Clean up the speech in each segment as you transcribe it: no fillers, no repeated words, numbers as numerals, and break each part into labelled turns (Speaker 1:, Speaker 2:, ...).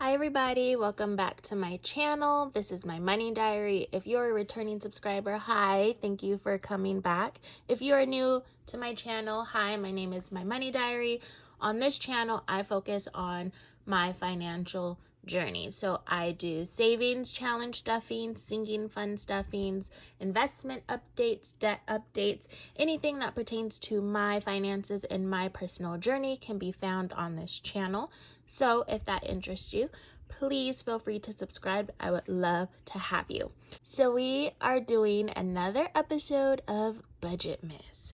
Speaker 1: Hi everybody, welcome back to my channel. This is my money diary. If you're a returning subscriber, hi, thank you for coming back. If you are new to my channel, hi, my name is My Money Diary. On this channel, I focus on my financial journey. So I do savings challenge stuffings, sinking fund stuffings, investment updates, debt updates, anything that pertains to my finances and my personal journey can be found on this channel. So if that interests you, please feel free to subscribe. I would love to have you. So we are doing another episode of Budget Miss.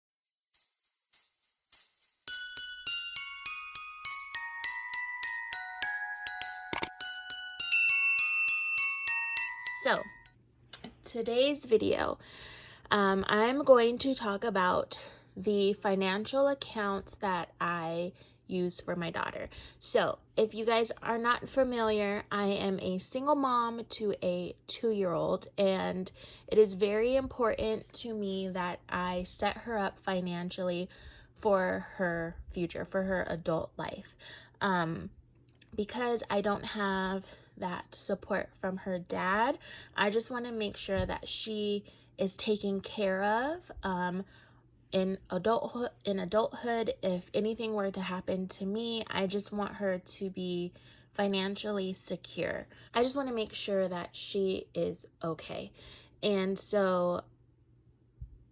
Speaker 1: So today's video, I'm going to talk about the financial accounts that I use for my daughter. So if you guys are not familiar, I am a single mom to a 2-year-old, and it is very important to me that I set her up financially for her future, for her adult life. Because I don't have that support from her dad, I just want to make sure that she is taken care of in adulthood. If anything were to happen to me, I just want her to be financially secure. I just want to make sure that she is okay. And so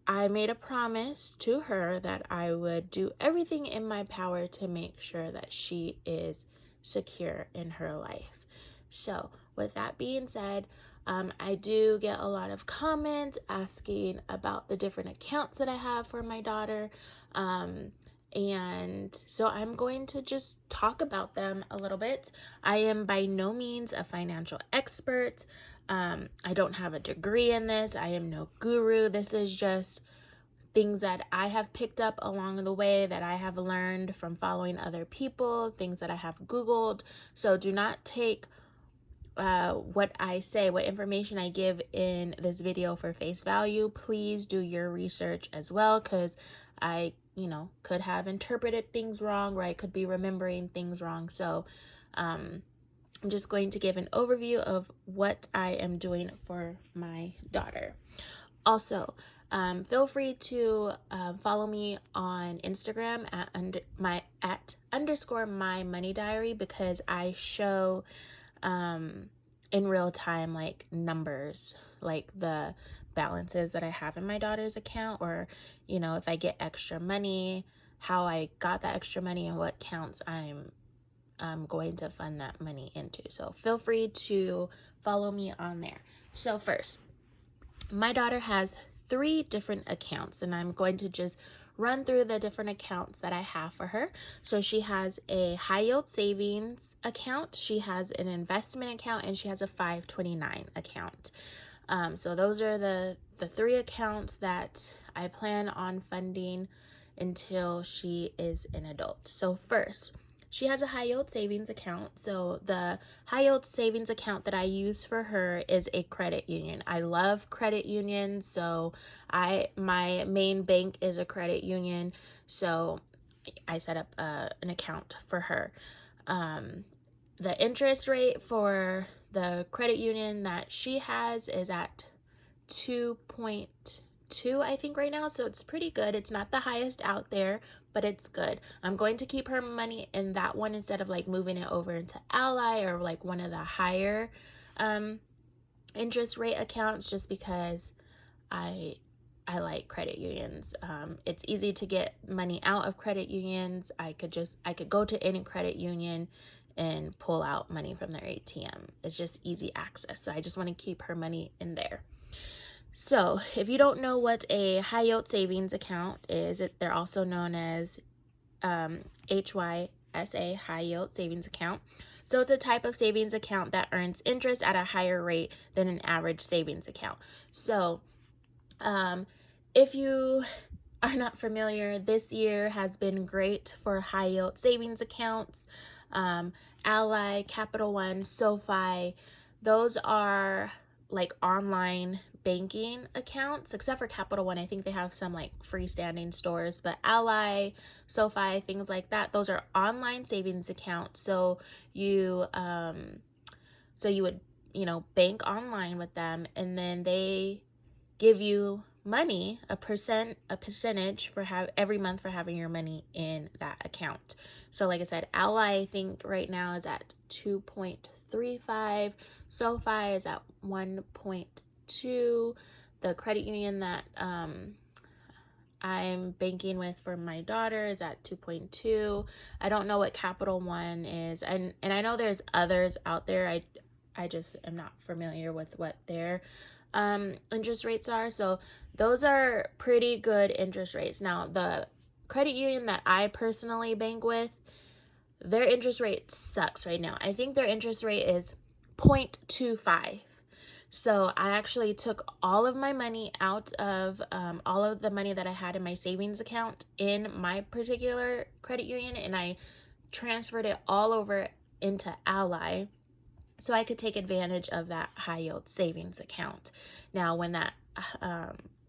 Speaker 1: I made a promise to her that I would do everything in my power to make sure that she is secure in her life. So with that being said, I do get a lot of comments asking about the different accounts that I have for my daughter. And so I'm going to just talk about them a little bit. I am by no means a financial expert. I don't have a degree in this. I am no guru. This is just things that I have picked up along the way, that I have learned from following other people, things that I have Googled. So do not take what I say, what information I give in this video for face value. Please do your research as well, because I, could have interpreted things wrong, or I could be remembering things wrong. So I'm just going to give an overview of what I am doing for my daughter. Also, feel free to follow me on Instagram at _my money diary, because I show in real time, like, numbers, like the balances that I have in my daughter's account, or if I get extra money, how I got that extra money, and what counts I'm going to fund that money into. So feel free to follow me on there. So first, my daughter has 3 different accounts, and I'm going to just run through the different accounts that I have for her. So she has a high yield savings account, she has an investment account, and she has a 529 account. So those are the 3 accounts that I plan on funding until she is an adult. So first, she has a high yield savings account. So the high yield savings account that I use for her is a credit union. I love credit unions. So my main bank is a credit union. So I set up an account for her. The interest rate for the credit union that she has is at 2.2, I think, right now. So it's pretty good. It's not the highest out there, but it's good. I'm going to keep her money in that one instead of like moving it over into Ally or like one of the higher interest rate accounts, just because I like credit unions. It's easy to get money out of credit unions. I could go to any credit union and pull out money from their ATM. It's just easy access. So I just want to keep her money in there. So if you don't know what a high yield savings account is, they're also known as HYSA, high yield savings account. So it's a type of savings account that earns interest at a higher rate than an average savings account. So if you are not familiar, this year has been great for high yield savings accounts. Ally, Capital One, Sofi, those are like online banking accounts, except for Capital One. I think they have some like freestanding stores, but Ally, Sofi, things like that, those are online savings accounts. So you would, bank online with them, and then they give you money, a percentage for every month for having your money in that account. So like I said, Ally, I think right now is at 2.35. SoFi is at 1.2. The credit union that I'm banking with for my daughter is at 2.2. I don't know what Capital One is, and I know there's others out there. I just am not familiar with what their interest rates are. So those are pretty good interest rates. Now, the credit union that I personally bank with, their interest rate sucks right now. I think their interest rate is 0.25. So I actually took all of my money out of all of the money that I had in my savings account in my particular credit union, and I transferred it all over into Ally, so I could take advantage of that high yield savings account. Now, when that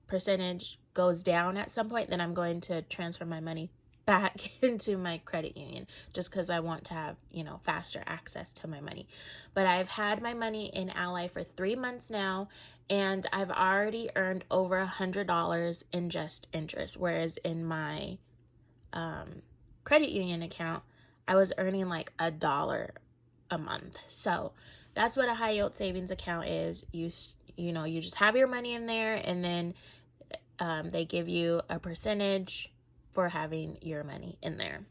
Speaker 1: percentage goes down at some point, then I'm going to transfer my money back into my credit union, just because I want to have, faster access to my money. But I've had my money in Ally for 3 months now, and I've already earned over $100 in just interest, whereas in my credit union account, I was earning like $1 a month. So that's what a high yield savings account is. You just have your money in there, and then they give you a percentage for having your money in there.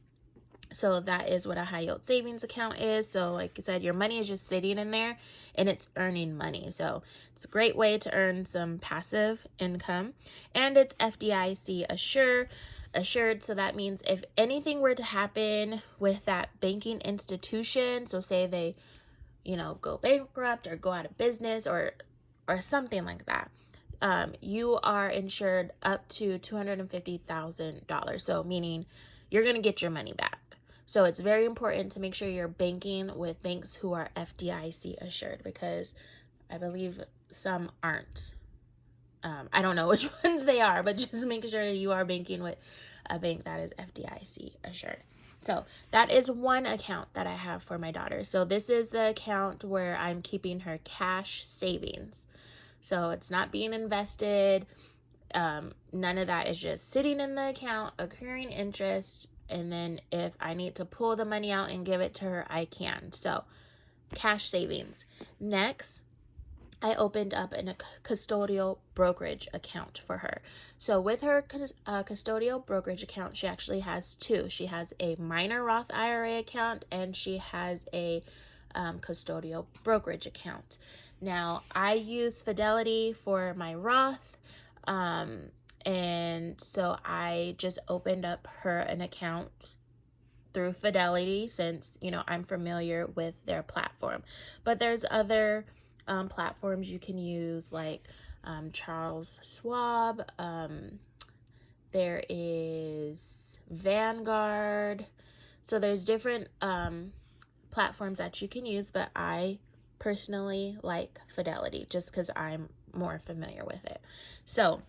Speaker 1: So that is what a high yield savings account is. So like I said, your money is just sitting in there and it's earning money. So it's a great way to earn some passive income, and it's FDIC assured. So that means if anything were to happen with that banking institution, so say they, go bankrupt or go out of business or something like that, you are insured up to $250,000. So meaning you're going to get your money back. So it's very important to make sure you're banking with banks who are FDIC assured, because I believe some aren't. I don't know which ones they are, but just make sure you are banking with a bank that is FDIC assured. So that is one account that I have for my daughter. So this is the account where I'm keeping her cash savings. So it's not being invested. None of that is just sitting in the account, accruing interest. And then if I need to pull the money out and give it to her, I can. So cash savings. Next, I opened up a custodial brokerage account for her. So with her custodial brokerage account, she actually has two. She has a minor Roth IRA account, and she has a custodial brokerage account. Now, I use Fidelity for my Roth, and so I just opened up her an account through Fidelity since, I'm familiar with their platform. But there's other platforms you can use, like Charles Schwab. There is Vanguard. So there's different platforms that you can use, but I personally like Fidelity just because I'm more familiar with it. So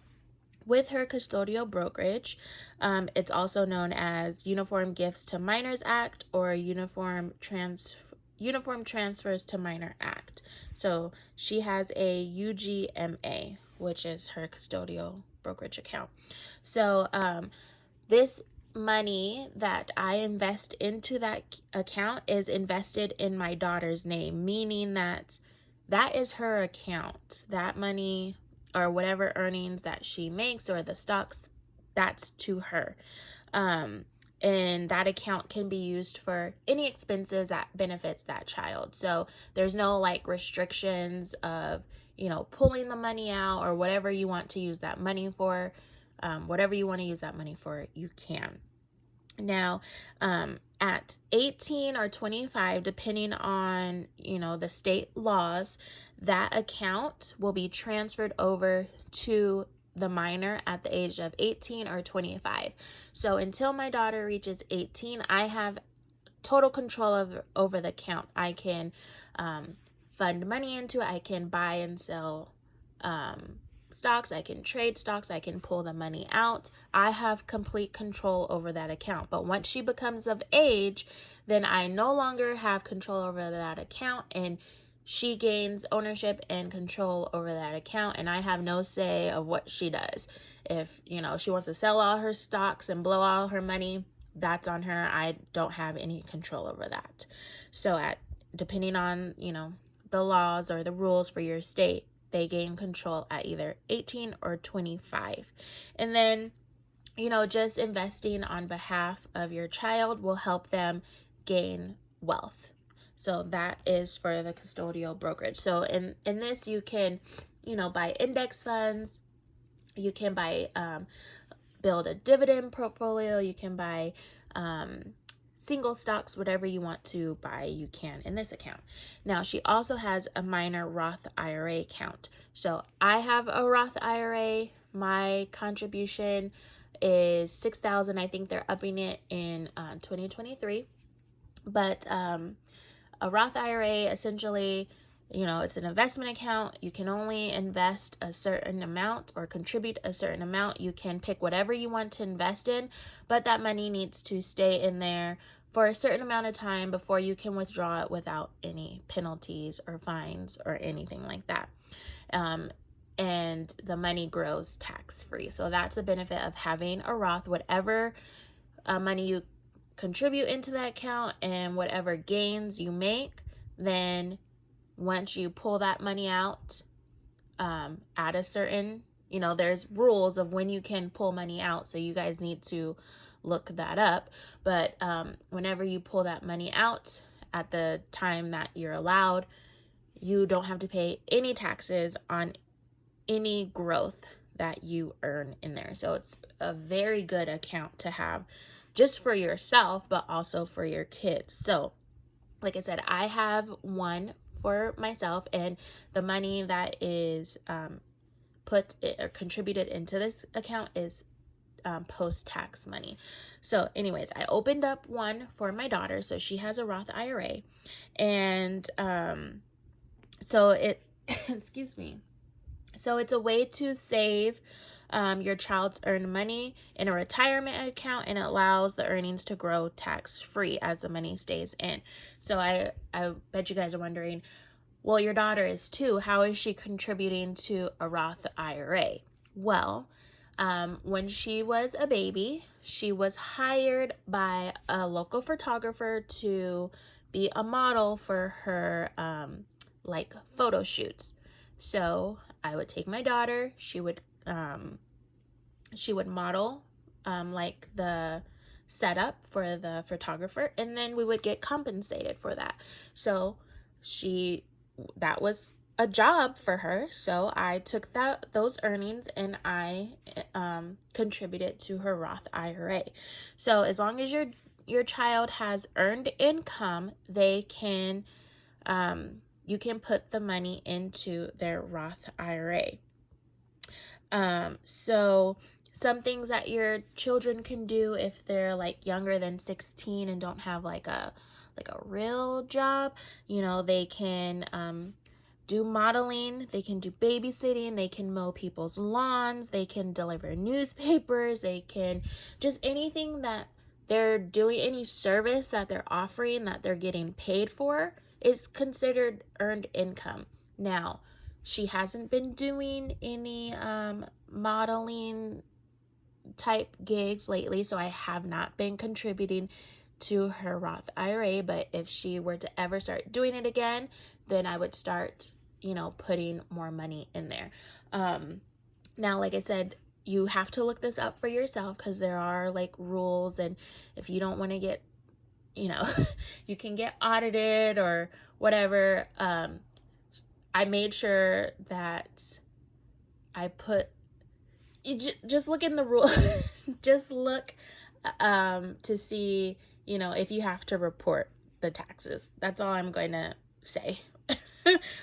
Speaker 1: with her custodial brokerage, it's also known as Uniform Gifts to Minors Act or Uniform Transfers to Minor Act. So she has a UGMA, which is her custodial brokerage account. So this money that I invest into that account is invested in my daughter's name, meaning that is her account. That money or whatever earnings that she makes or the stocks, that's to her. And that account can be used for any expenses that benefits that child. So there's no like restrictions of, pulling the money out or whatever you want to use that money for. Whatever you want to use that money for, you can. Now, at 18 or 25, depending on, the state laws, that account will be transferred over to the minor at the age of 18 or 25. So until my daughter reaches 18, I have total control over the account. I can fund money into it. I can buy and sell stocks, I can trade stocks, I can pull the money out. I have complete control over that account. But once she becomes of age, then I no longer have control over that account, and she gains ownership and control over that account, and I have no say of what she does. If, she wants to sell all her stocks and blow all her money, that's on her. I don't have any control over that. So depending on, the laws or the rules for your state, they gain control at either 18 or 25. And then, just investing on behalf of your child will help them gain wealth. So that is for the custodial brokerage. So in this, you can, buy index funds, you can buy, build a dividend portfolio, you can buy single stocks, whatever you want to buy, you can in this account. Now, she also has a minor Roth IRA account. So I have a Roth IRA. My contribution is $6,000. I think they're upping it in 2023. But a Roth IRA, essentially, it's an investment account. You can only invest a certain amount or contribute a certain amount. You can pick whatever you want to invest in, but that money needs to stay in there for a certain amount of time before you can withdraw it without any penalties or fines or anything like that. And the money grows tax-free. So that's a benefit of having a Roth. Whatever money you contribute into that account and whatever gains you make, then once you pull that money out at a certain, there's rules of when you can pull money out, so you guys need to look that up. But whenever you pull that money out at the time that you're allowed, you don't have to pay any taxes on any growth that you earn in there. So it's a very good account to have just for yourself, but also for your kids. So like I said, I have one for myself, and the money that is put or contributed into this account is post-tax money. So anyways, I opened up one for my daughter, so she has a Roth IRA, and so it excuse me, so it's a way to save your child's earned money in a retirement account, and it allows the earnings to grow tax-free as the money stays in. So I bet you guys are wondering, well, your daughter is 2. How is she contributing to a Roth IRA? Well, when she was a baby, she was hired by a local photographer to be a model for her like photo shoots. So I would take my daughter, she would model like the setup for the photographer, and then we would get compensated for that. So that was a job for her. So I took those earnings and I contributed to her Roth IRA. So as long as your child has earned income, they can you can put the money into their Roth IRA. So some things that your children can do if they're like younger than 16 and don't have like a real job, they can do modeling, they can do babysitting, they can mow people's lawns, they can deliver newspapers, they can just anything that they're doing, any service that they're offering that they're getting paid for is considered earned income. Now, she hasn't been doing any modeling type gigs lately, so I have not been contributing to her Roth IRA, but if she were to ever start doing it again, then I would start, putting more money in there. Now, like I said, you have to look this up for yourself because there are like rules, and if you don't want to get, you can get audited or whatever. I made sure that I put, just look in the rule, just look to see, if you have to report the taxes. That's all I'm going to say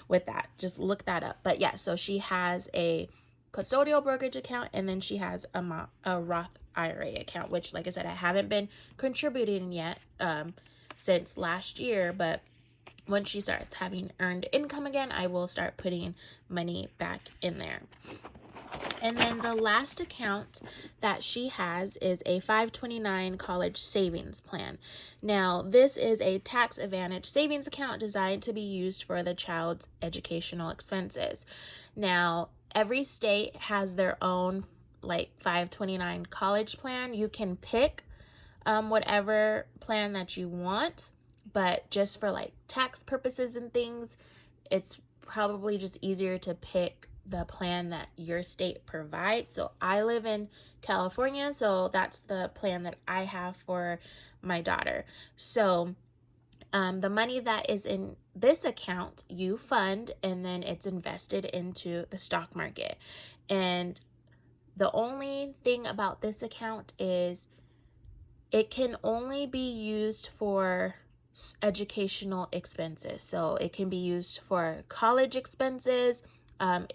Speaker 1: with that. Just look that up. But yeah, so she has a custodial brokerage account, and then she has a Roth IRA account, which, like I said, I haven't been contributing yet since last year, but once she starts having earned income again, I will start putting money back in there. And then the last account that she has is a 529 college savings plan. Now, this is a tax advantage savings account designed to be used for the child's educational expenses. Now, every state has their own like 529 college plan. You can pick whatever plan that you want, but just for like tax purposes and things, it's probably just easier to pick the plan that your state provides. So I live in California, so that's the plan that I have for my daughter. So the money that is in this account, you fund, and then it's invested into the stock market. And the only thing about this account is it can only be used for educational expenses. So it can be used for college expenses.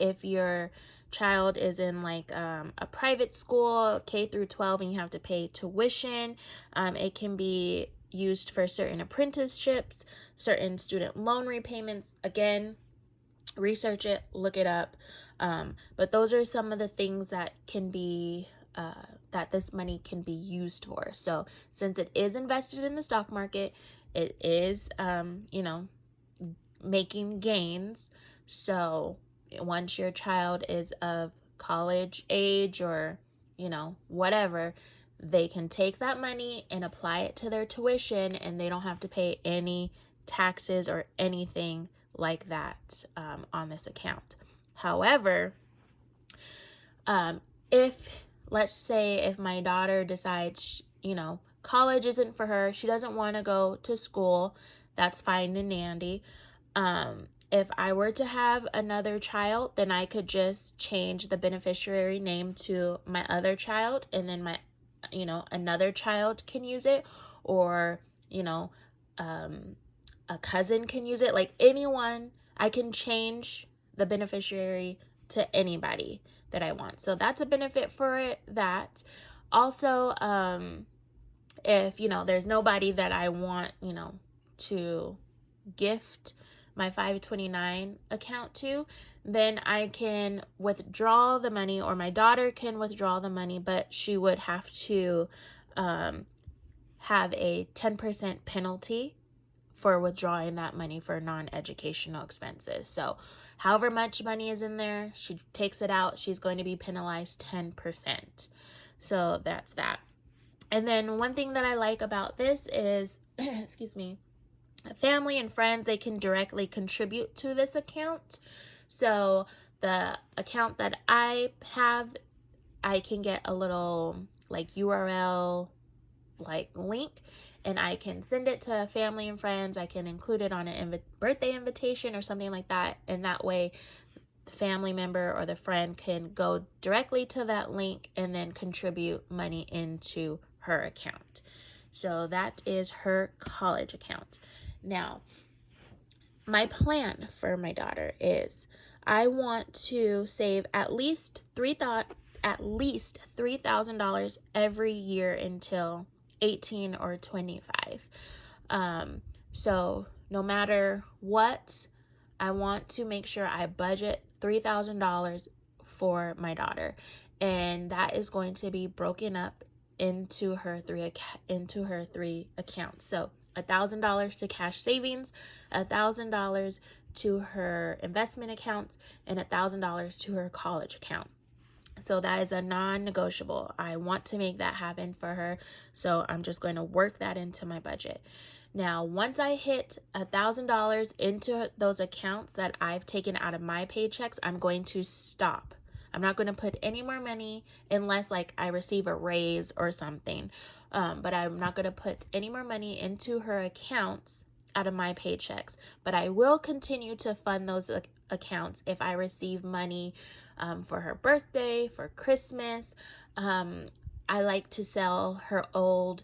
Speaker 1: If your child is in like a private school, K through 12, and you have to pay tuition, it can be used for certain apprenticeships, certain student loan repayments. Again, research it, look it up. But those are some of the things that can be that this money can be used for. So since it is invested in the stock market, it is making gains. So once your child is of college age or whatever, they can take that money and apply it to their tuition, and they don't have to pay any taxes or anything like that on this account. However, if let's say if my daughter decides college isn't for her, she doesn't want to go to school, that's fine and dandy. If I were to have another child, then I could just change the beneficiary name to my other child, and then my another child can use it, or a cousin can use it. Like anyone, I can change the beneficiary to anybody that I want. So that's a benefit for it. That also, if there's nobody that I want to gift my 529 account to, then I can withdraw the money, or my daughter can withdraw the money, but she would have to have a 10% penalty for withdrawing that money for non-educational expenses. So however much money is in there, she takes it out, she's going to be penalized 10%. So that's that. And then one thing that I like about this is, excuse me, family and friends, they can directly contribute to this account. So the account that I have, I can get a little like URL like link, and I can send it to family and friends. I can include it on a birthday invitation or something like that, and that way the family member or the friend can go directly to that link and then contribute money into her account. So that is her college account. Now, my plan for my daughter is I want to save at least $3,000 every year until 18 or 25. So no matter what, I want to make sure I budget $3,000 for my daughter, and that is going to be broken up into her three accounts. So $1,000 to cash savings, $1,000 to her investment accounts, and $1,000 to her college account. So that is a non-negotiable. I want to make that happen for her, so I'm just going to work that into my budget. Now, once I hit $1,000 into those accounts that I've taken out of my paychecks, I'm going to stop. I'm not going to put any more money unless like I receive a raise or something. But I'm not going to put any more money into her accounts out of my paychecks. But I will continue to fund those accounts if I receive money for her birthday, for Christmas. I like to sell her old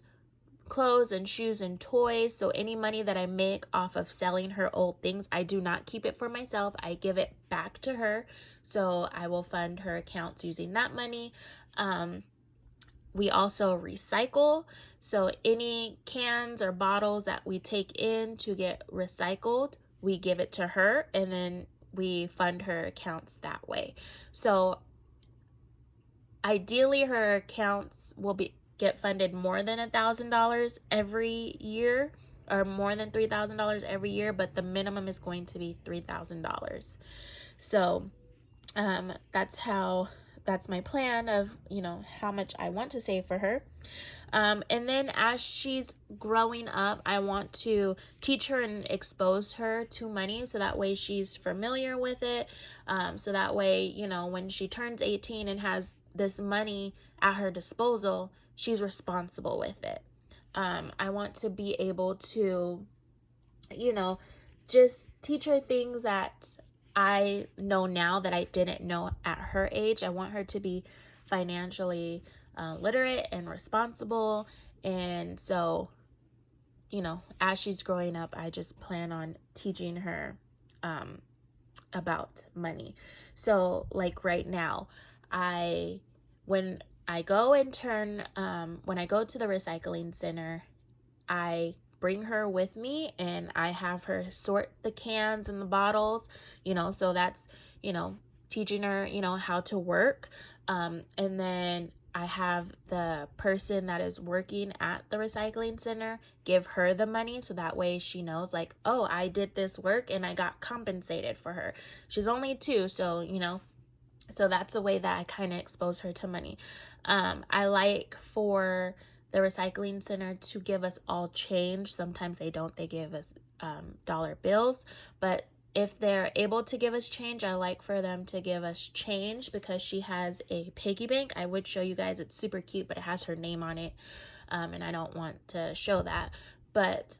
Speaker 1: clothes and shoes and toys. So any money that I make off of selling her old things, I do not keep it for myself. I give it back to her. So I will fund her accounts using that money. We also recycle. So any cans or bottles that we take in to get recycled, we give it to her, and then we fund her accounts that way. So ideally her accounts will get funded more than $1,000 every year, or more than $3,000 every year, but the minimum is going to be $3,000. So that's my plan of, how much I want to save for her. And then as she's growing up, I want to teach her and expose her to money, so that way she's familiar with it. So that way, when she turns 18 and has this money at her disposal, she's responsible with it. I want to be able to, just teach her things that I know now that I didn't know at her age. I want her to be financially literate and responsible. And so, as she's growing up, I just plan on teaching her about money. So like right now, when I go to the recycling center, I bring her with me and I have her sort the cans and the bottles, so that's, teaching her, how to work. And then I have the person that is working at the recycling center give her the money, so that way she knows, like, oh, I did this work and I got compensated for her. She's only 2, so, so that's a way that I kind of expose her to money. I like for the recycling center to give us all change. Sometimes they don't, they give us dollar bills, but if they're able to give us change, I like for them to give us change, because she has a piggy bank. I would show you guys, it's super cute, but it has her name on it, and I don't want to show that, but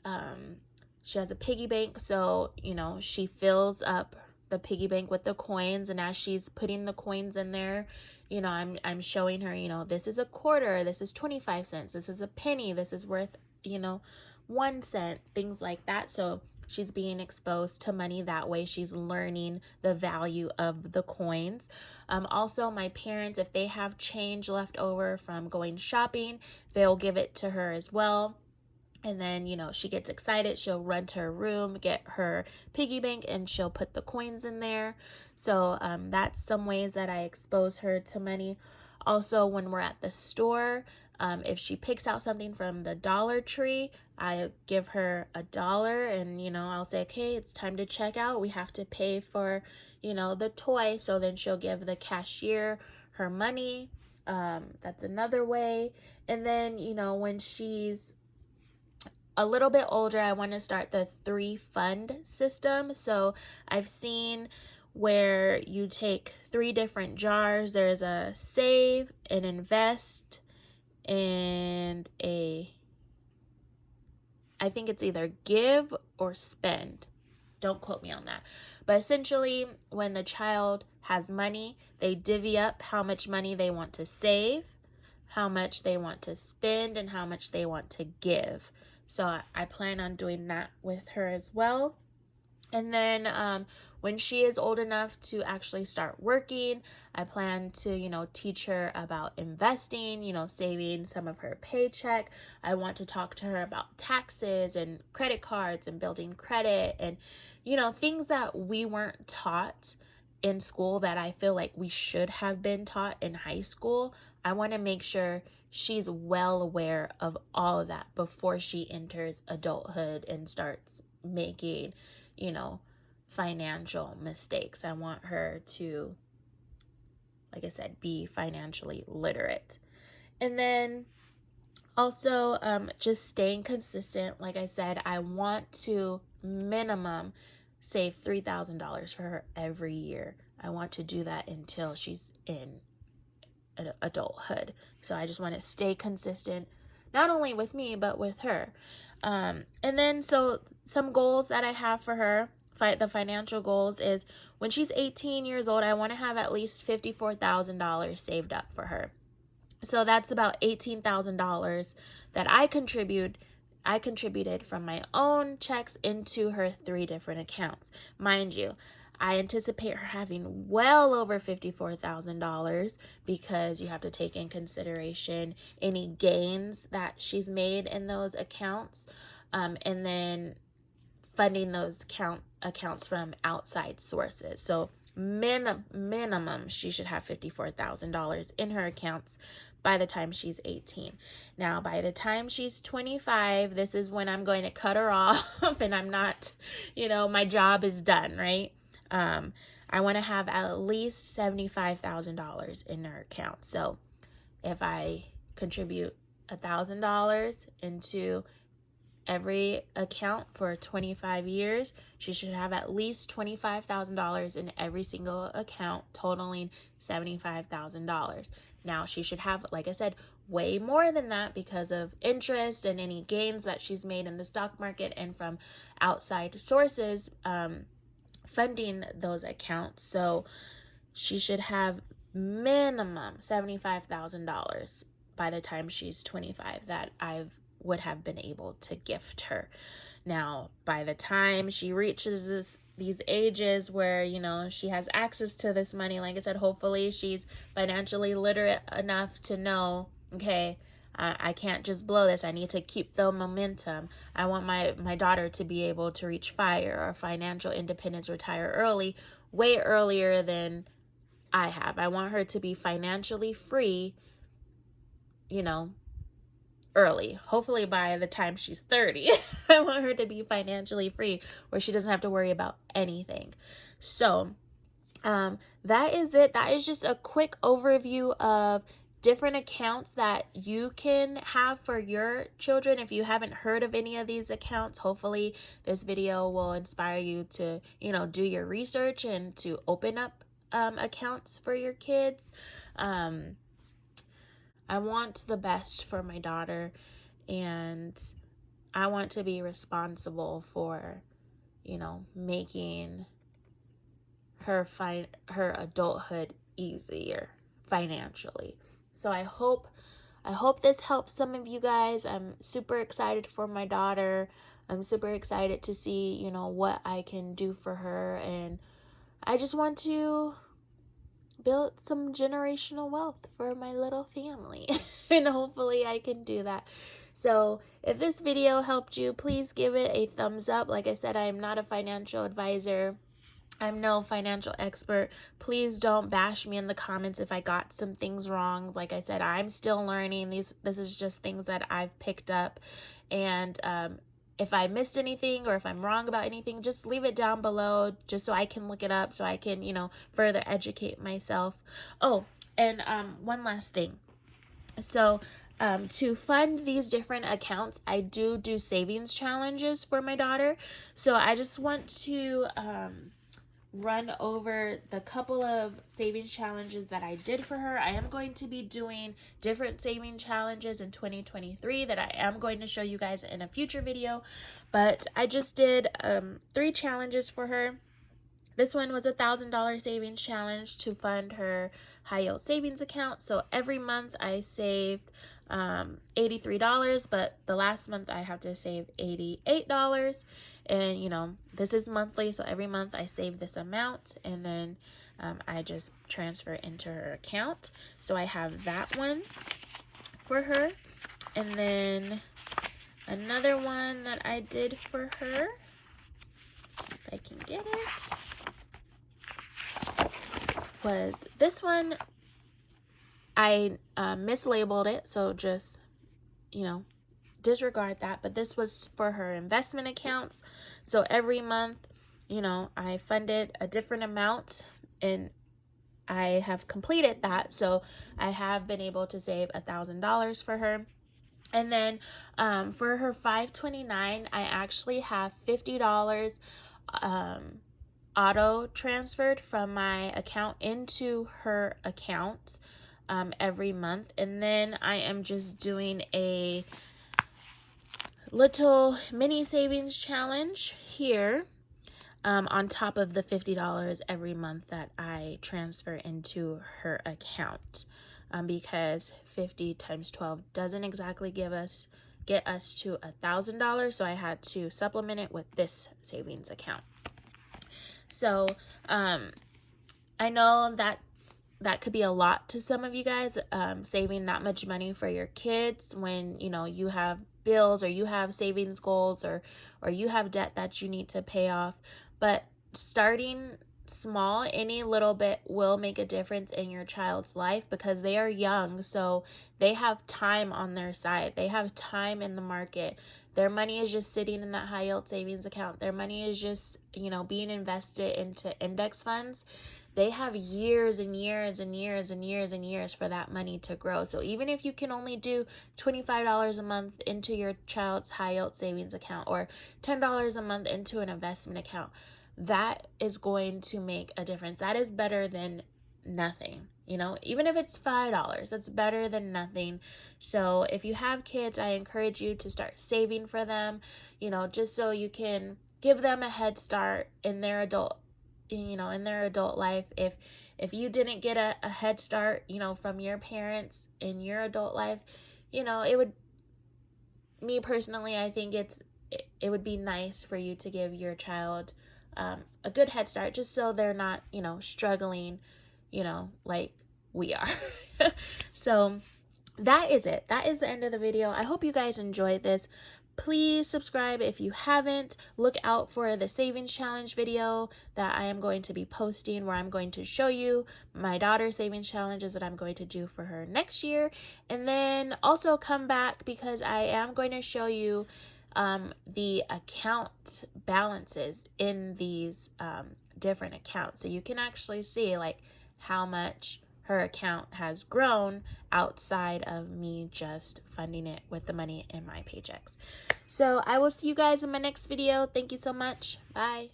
Speaker 1: she has a piggy bank, so she fills up the piggy bank with the coins, and as she's putting the coins in there, I'm showing her, this is a quarter, this is 25 cents, this is a penny, this is worth 1 cent, things like that. So she's being exposed to money that way. She's learning the value of the coins. Also, my parents, if they have change left over from going shopping, they'll give it to her as well. And then, she gets excited. She'll run to her room, get her piggy bank, and she'll put the coins in there. So that's some ways that I expose her to money. Also, when we're at the store, if she picks out something from the Dollar Tree, I give her $1 and, I'll say, okay, it's time to check out. We have to pay for, the toy. So then she'll give the cashier her money. That's another way. And then, when she's a little bit older, I want to start the 3 fund system. So I've seen where you take 3 different jars. There's a save, an invest, and I think it's either give or spend. Don't quote me on that. But essentially, when the child has money, they divvy up how much money they want to save, how much they want to spend, and how much they want to give. So I plan on doing that with her as well. And then when she is old enough to actually start working, I plan to, teach her about investing, saving some of her paycheck. I want to talk to her about taxes and credit cards and building credit and, things that we weren't taught in school that I feel like we should have been taught in high school. I want to make sure she's well aware of all of that before she enters adulthood and starts making, financial mistakes. I want her to, like I said, be financially literate. And then also just staying consistent. Like I said, I want to minimum save $3,000 for her every year. I want to do that until she's in adulthood. So I just want to stay consistent, not only with me, but with her. And then, so some goals that I have for her, the financial goals, is when she's 18 years old, I want to have at least $54,000 saved up for her. So that's about $18,000 that I contributed from my own checks into her 3 different accounts. Mind you, I anticipate her having well over $54,000 because you have to take in consideration any gains that she's made in those accounts, and then funding those accounts from outside sources. So minimum, she should have $54,000 in her accounts by the time she's 18. Now, by the time she's 25, this is when I'm going to cut her off and I'm not, my job is done, right? I want to have at least $75,000 in her account. So if I contribute $1,000 into every account for 25 years, she should have at least $25,000 in every single account, totaling $75,000. Now, she should have, like I said, way more than that because of interest and any gains that she's made in the stock market and from outside sources funding those accounts. So she should have minimum $75,000 by the time she's 25 that I would have been able to gift her. Now, by the time she reaches these ages where, she has access to this money, like I said, hopefully she's financially literate enough to know, okay, I can't just blow this. I need to keep the momentum. I want my daughter to be able to reach FIRE or financial independence, retire early, way earlier than I have. I want her to be financially free, early. Hopefully by the time she's 30. I want her to be financially free where she doesn't have to worry about anything. So that is it. That is just a quick overview of different accounts that you can have for your children. If you haven't heard of any of these accounts, hopefully this video will inspire you to, do your research and to open up accounts for your kids. I want the best for my daughter, and I want to be responsible for, making her adulthood easier financially. So I hope this helps some of you guys. I'm super excited for my daughter. I'm super excited to see, what I can do for her, and I just want to build some generational wealth for my little family. And hopefully I can do that. So if this video helped you, please give it a thumbs up. Like I said, I am not a financial advisor. I'm no financial expert. Please don't bash me in the comments if I got some things wrong. Like I said, I'm still learning. This is just things that I've picked up. And if I missed anything or if I'm wrong about anything, just leave it down below just so I can look it up, so I can, further educate myself. Oh, and one last thing. So to fund these different accounts, I do savings challenges for my daughter. So I just want to run over the couple of savings challenges that I did for her. I am going to be doing different saving challenges in 2023 that I am going to show you guys in a future video, but I just did 3 challenges for her. This one was $1,000 savings challenge to fund her high yield savings account. So every month I saved $83, but the last month I have to save $88. And this is monthly, so every month I save this amount, and then I just transfer into her account. So I have that one for her. And then another one that I did for her, if I can get it, was this one. I mislabeled it, so just, disregard that. But this was for her investment accounts. So every month, I funded a different amount, and I have completed that. So I have been able to save $1,000 for her. And then for her 529, I actually have $50 auto transferred from my account into her account every month. And then I am just doing a little mini savings challenge here on top of the $50 every month that I transfer into her account, because 50 times 12 doesn't exactly get us to $1,000, so I had to supplement it with this savings account. So I know that could be a lot to some of you guys, saving that much money for your kids when you have bills, or you have savings goals, or you have debt that you need to pay off. But starting small, any little bit will make a difference in your child's life because they are young. So they have time on their side. They have time in the market. Their money is just sitting in that high yield savings account. Their money is just, being invested into index funds. They have years and years and years and years and years for that money to grow. So even if you can only do $25 a month into your child's high yield savings account or $10 a month into an investment account, that is going to make a difference. That is better than nothing. Even if it's $5, that's better than nothing. So if you have kids, I encourage you to start saving for them, just so you can give them a head start in their adult life. If you didn't get a head start, from your parents in your adult life, it would, me personally, I think it would be nice for you to give your child a good head start, just so they're not, struggling, like we are. So that is it. That is the end of the video. I hope you guys enjoyed this. Please subscribe if you haven't. Look out for the savings challenge video that I am going to be posting, where I'm going to show you my daughter's savings challenges that I'm going to do for her next year. And then also come back, because I am going to show you the account balances in these different accounts, so you can actually see like how much her account has grown outside of me just funding it with the money in my paychecks. So I will see you guys in my next video. Thank you so much. Bye.